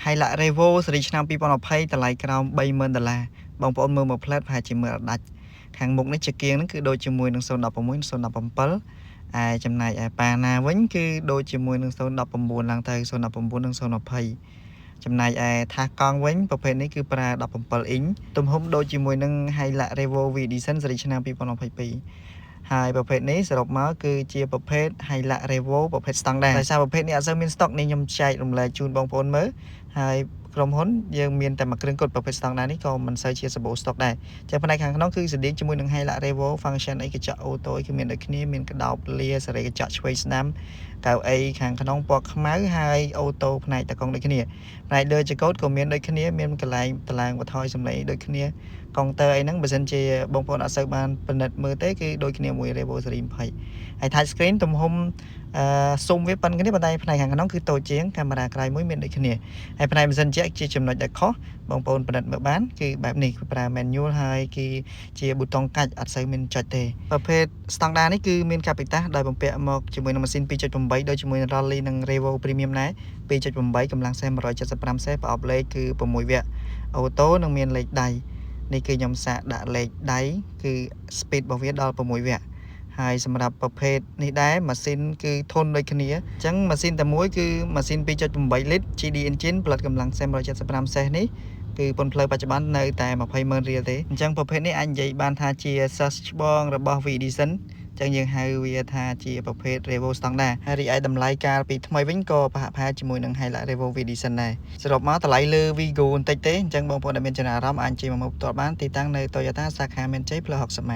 Hay là Revo សេរីឆ្នាំ2020តម្លៃក្រោម$30,000បងប្អូនមើលមកផ្លែតប្រហែលជាមើលអត់ដាច់ខាងមុខនេះជាគៀងហ្នឹងគឺដូចជាមួយនឹង016 017ឯចំណែកឯប៉ាណាវិញគឺដូចជាមួយនឹង019ឡើងទៅ019និង020ចំណែកឯថាសកង់វិញប្រភេទនេះគឺប្រើ17អ៊ីងទំហំដូចជាមួយនឹង Hilux Revo V Edition សេរីឆ្នាំ2022ហើយប្រភេទនេះសរុបមកគឺជាប្រភេទ Hilux Revo ប្រភេទស្តង់ដារដោយសារប្រភេទនេះអត់សូវមានស្តុកនេះខ្ញុំចែករំលែកជូនបងប្អូនមើលហើយក្រុមហ៊ុនយើងមានតែមួយគ្រឿងគត់ប្រភេទស្តង់ដារនេះក៏មិនសូវជាសម្បូរស្តុកដែរចឹងផ្នែកខាងក្នុងគឺស្តៀងជាមួយនឹង Hilux Revo function អីកញ្ចក់អូតូគឺមានដូចគ្នាមានកដោបលាសេរីកញ្ចក់ឆ្វេងស្ដាំកៅអីខាងក្នុងពណ៌ខ្មៅហើយអូតូផ្នែកតាកុងដូចគ្នាផ្នែកលើចកោតក៏មានដូចគ្នាមានកន្លែងតឡាងបន្ថយសំឡេងដូចគ្នាកុងទ័រអីហ្នឹងបើសិនជាបងប្អូនអត់សូវបានពិនិត្យមើលទេគឺដូចគ្នាមួយ Revo Series 20ហើយ touch screen ទំហំស៊ុំវាប៉ុនគ្នាប៉ុន្តែផ្នែកខាងក្នុងគឺតូចជាងកាមេរ៉ាក្រោយមួយមានដូចគ្នាហើយផ្នែកម៉ាស៊ីនជាក់ជាចំណុចដែលខុសបងប្អូនពិនិត្យមើលបានគឺបែបនេះគឺប្រើ manual ហើយគឺជាប៊ូតុងកាច់អត់សូវមានចុចទេប្រភេទស្តង់ដារនេះគឺមានកាពីតាសដោយបំពាក់មកជាមួយនឹងម៉ាស៊ីន 2.8 ដូចជាមួយនឹង Rally និង Revo Premium ដែរ 2.8 កម្លាំងសេះ 175 សេះប្រអប់លេខគឺ6វគ្គអូតូនិងមានលេខដៃនេះគឺខ្ញុំសាកដាក់លេខដៃគឺ speed របស់វាដល់6វគ្គហើយសម្រាប់ប្រភេទនេះដែរម៉ាស៊ីនគឺធន់ដូចគ្នាអញ្ចឹងម៉ាស៊ីនតែមួយគឺម៉ាស៊ីន 2.8 លីត្រ GD engine ផលិតកម្លាំងសេះ 175 សេះនេះគឺពន្ធផ្លូវបច្ចុប្បន្ននៅតែ 20,000 រៀលទេអញ្ចឹងប្រភេទនេះអាចនិយាយបានថាជាសិស្សច្បងរបស់ V Edition ចឹងយើងហៅវាថាជាប្រភេទ Revo ស្តង់ដារហើយរីឯតម្លៃកាលពីថ្មីវិញក៏ប្រហាក់ប្រហែលជាមួយនឹង Hilux Revo V Edition ដែរសរុបមកតម្លៃលើ Vigo បន្តិចទេអញ្ចឹងបងប្អូនដែលមានចំណារអារម្មណ៍អាចជិះមកមើលផ្ទាល់បានទីតាំងនៅ Toyota សាខាមានជ័យផ្លូវ60ម៉ែត្រ